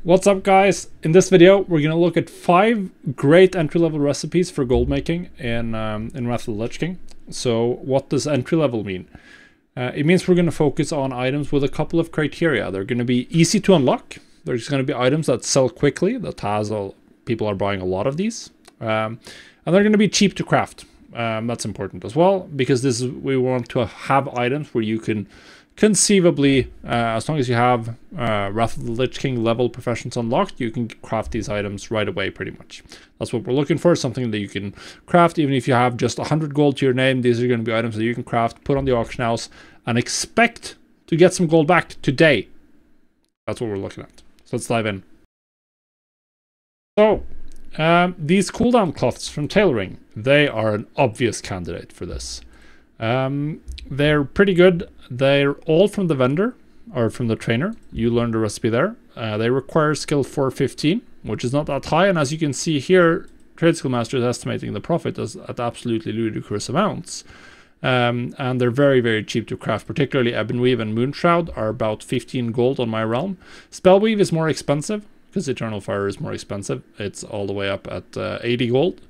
What's up, guys? In this video we're going to look at 5 great entry-level recipes for gold making in Wrath of the Lich King. So what does entry-level mean? It means we're going to focus on items with a couple of criteria. They're going to be easy to unlock. There's going to be items that sell quickly, people are buying a lot of these, and they're going to be cheap to craft. That's important as well, because we want to have items where you can conceivably, as long as you have Wrath of the Lich King level professions unlocked, you can craft these items right away pretty much. That's what we're looking for, something that you can craft even if you have just 100 gold to your name. These are going to be items that you can craft, put on the auction house, and expect to get some gold back today. That's what we're looking at. So let's dive in. So, these cooldown cloths from Tailoring, they are an obvious candidate for this. They're pretty good. They're all from the vendor or from the trainer. You learn the recipe there. They require skill 415, which is not that high, and as you can see here, Trade Skill Master is estimating the profit at absolutely ludicrous amounts. And they're very, very cheap to craft, particularly Ebonweave and Moonshroud are about 15 gold on my realm. Spellweave is more expensive because Eternal Fire is more expensive. It's all the way up at 80 gold.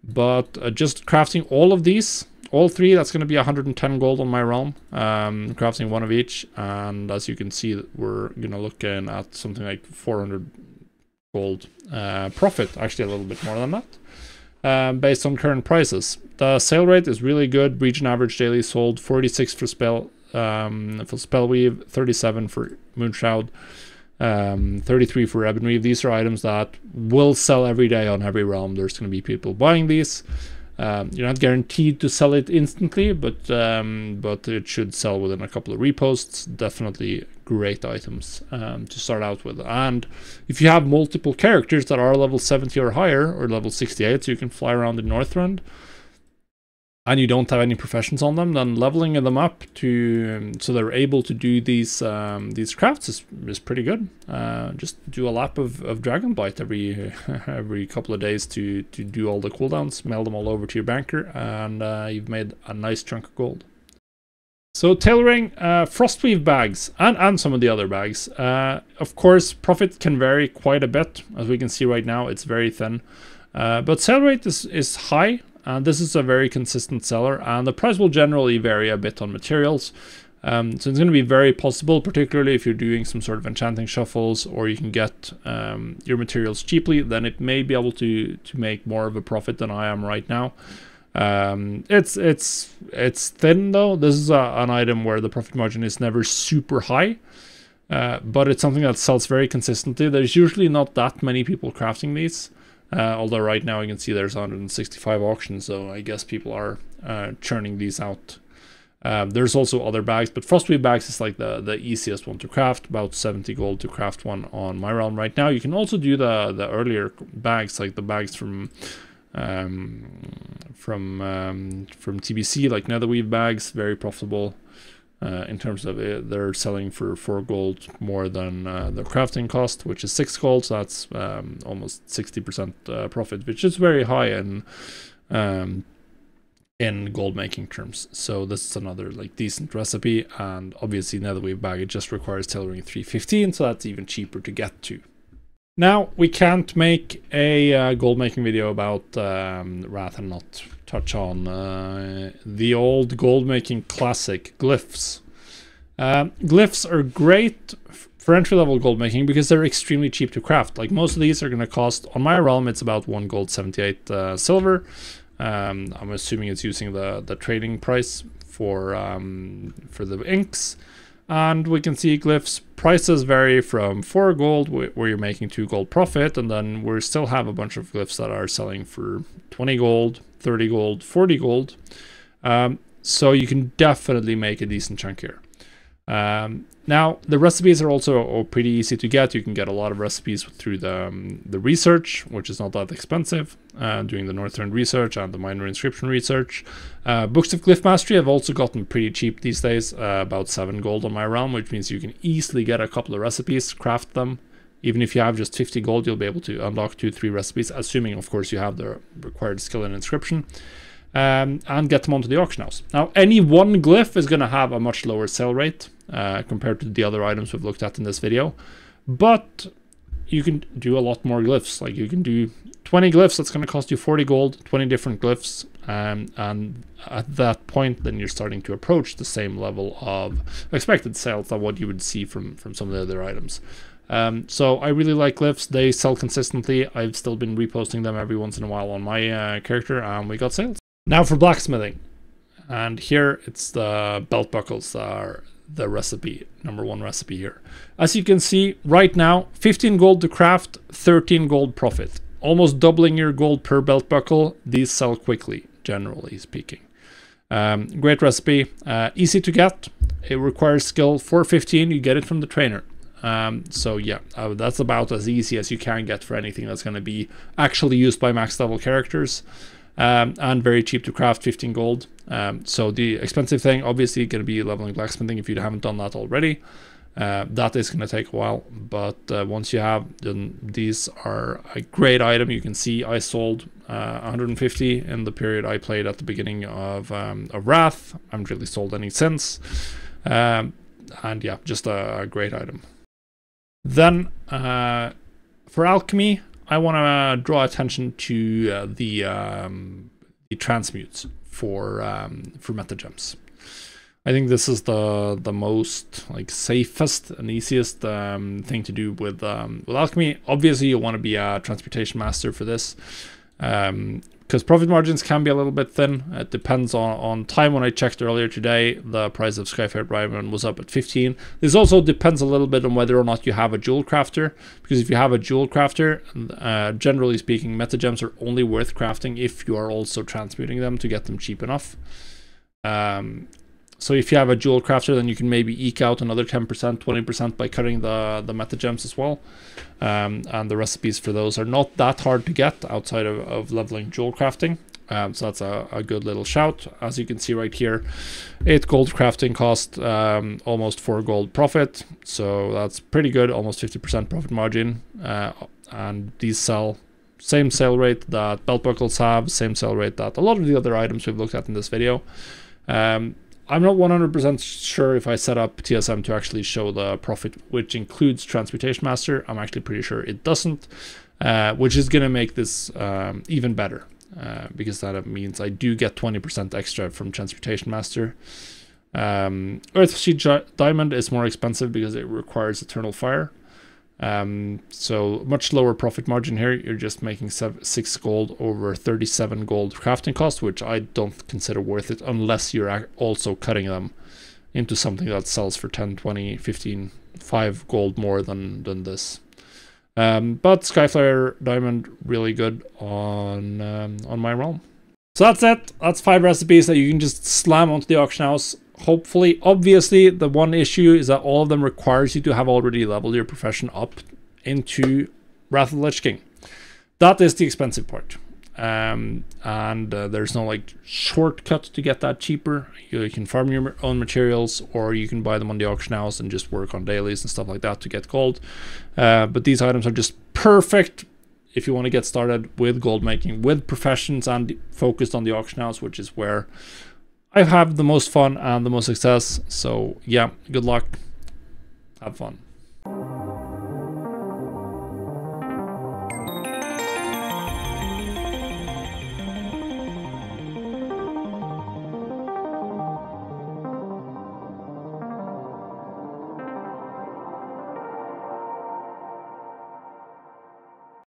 But just crafting all of these, all 3, that's going to be 110 gold on my realm, crafting 1 of each, and as you can see, we're going to look at something like 400 gold profit, actually a little bit more than that, based on current prices. The sale rate is really good. Region average daily sold 46 for Spellweave, 37 for Moonshroud, 33 for Ebonweave. These are items that will sell every day on every realm. There's going to be people buying these. You're not guaranteed to sell it instantly, but it should sell within a couple of reposts. Definitely great items to start out with. And if you have multiple characters that are level 70 or higher, or level 68, so you can fly around the Northrend, and you don't have any professions on them, then leveling them up to so they're able to do these crafts is pretty good. Just do a lap of Dragonblight every couple of days to do all the cooldowns, mail them all over to your banker, and you've made a nice chunk of gold. So Tailoring, Frostweave bags, and some of the other bags. Of course, profit can vary quite a bit. As we can see right now, it's very thin. But sale rate is high. And this is a very consistent seller, and the price will generally vary a bit on materials. So it's going to be very possible, particularly if you're doing some sort of enchanting shuffles, or you can get your materials cheaply, then it may be able to make more of a profit than I am right now. It's thin though. This is an item where the profit margin is never super high, but it's something that sells very consistently. There's usually not that many people crafting these. Although right now you can see there's 165 auctions, so I guess people are churning these out. There's also other bags, but Frostweave bags is like the easiest one to craft, about 70 gold to craft one on my realm right now. You can also do the earlier bags, like the bags from TBC, like Netherweave bags, very profitable. In terms of it, they're selling for 4 gold more than the crafting cost, which is 6 gold, so that's almost 60% profit, which is very high in gold making terms. So this is another like decent recipe, and obviously Netherweave bag, it just requires Tailoring 315, so that's even cheaper to get to. Now, we can't make a gold making video about Wrath and not touch on the old gold making classic, Glyphs. Glyphs are great for entry-level gold making because they're extremely cheap to craft. Like, most of these are going to cost, on my realm, it's about 1 gold 78 silver. I'm assuming it's using the trading price for the inks. And we can see Glyphs prices vary from 4 gold, where you're making 2 gold profit, and then we still have a bunch of Glyphs that are selling for 20 gold, 30 gold, 40 gold. So you can definitely make a decent chunk here. Now, the recipes are also pretty easy to get. You can get a lot of recipes through the research, which is not that expensive, doing the Northern research and the minor inscription research. Books of Glyph Mastery have also gotten pretty cheap these days, about 7 gold on my realm, which means you can easily get a couple of recipes, craft them. Even if you have just 50 gold, you'll be able to unlock 2-3 recipes, assuming, of course, you have the required skill in inscription. And get them onto the auction house. Now, any one glyph is going to have a much lower sale rate compared to the other items we've looked at in this video, but you can do a lot more glyphs. Like you can do 20 glyphs, that's going to cost you 40 gold, 20 different glyphs. And at that point, then you're starting to approach the same level of expected sales than what you would see from some of the other items. So I really like glyphs. They sell consistently. I've still been reposting them every once in a while on my character, and we got sales. Now for blacksmithing. And here it's the belt buckles are the recipe, #1 recipe here. As you can see right now, 15 gold to craft, 13 gold profit. Almost doubling your gold per belt buckle. These sell quickly, generally speaking. Great recipe, easy to get. It requires skill 415, you get it from the trainer. So yeah, that's about as easy as you can get for anything that's going to be actually used by max level characters. And very cheap to craft, 15 gold. So the expensive thing, obviously, going to be leveling blacksmithing if you haven't done that already. That is going to take a while, but once you have, then these are a great item. You can see I sold 150 in the period I played at the beginning of Wrath. I haven't really sold any since. And yeah, just a great item. Then for alchemy, I want to draw attention to the transmutes for metagems. I think this is the most like safest and easiest thing to do with alchemy. Obviously, you want to be a transmutation master for this, because profit margins can be a little bit thin. It depends on time. When I checked earlier today, the price of Skyfire Diamond was up at 15. This also depends a little bit on whether or not you have a jewel crafter, because if you have a jewel crafter, generally speaking, metagems are only worth crafting if you are also transmuting them to get them cheap enough. So if you have a jewel crafter, then you can maybe eke out another 10%, 20% by cutting the metagems as well. And the recipes for those are not that hard to get outside of leveling jewel crafting. So that's a good little shout. As you can see right here, 8 gold crafting cost, almost 4 gold profit. So that's pretty good, almost 50% profit margin. And these sell, same sale rate that belt buckles have, same sale rate that a lot of the other items we've looked at in this video. I'm not 100% sure if I set up TSM to actually show the profit, which includes Transmutation Master. I'm actually pretty sure it doesn't, which is going to make this even better, because that means I do get 20% extra from Transmutation Master. Earthsheet Diamond is more expensive because it requires Eternal Fire. So much lower profit margin here. You're just making 6 gold over 37 gold crafting cost, which I don't consider worth it unless you're also cutting them into something that sells for 10, 20, 15, 5 gold more than this. But Skyfire Diamond, really good on my realm. So that's it. That's 5 recipes that you can just slam onto the auction house. Hopefully, obviously, the one issue is that all of them requires you to have already leveled your profession up into Wrath of the Lich King. That is the expensive part. There's no like shortcut to get that cheaper. You can farm your own materials, or you can buy them on the auction house and just work on dailies and stuff like that to get gold. But these items are just perfect if you want to get started with gold making, with professions and focused on the auction house, which is where I have the most fun and the most success. So yeah, good luck, have fun.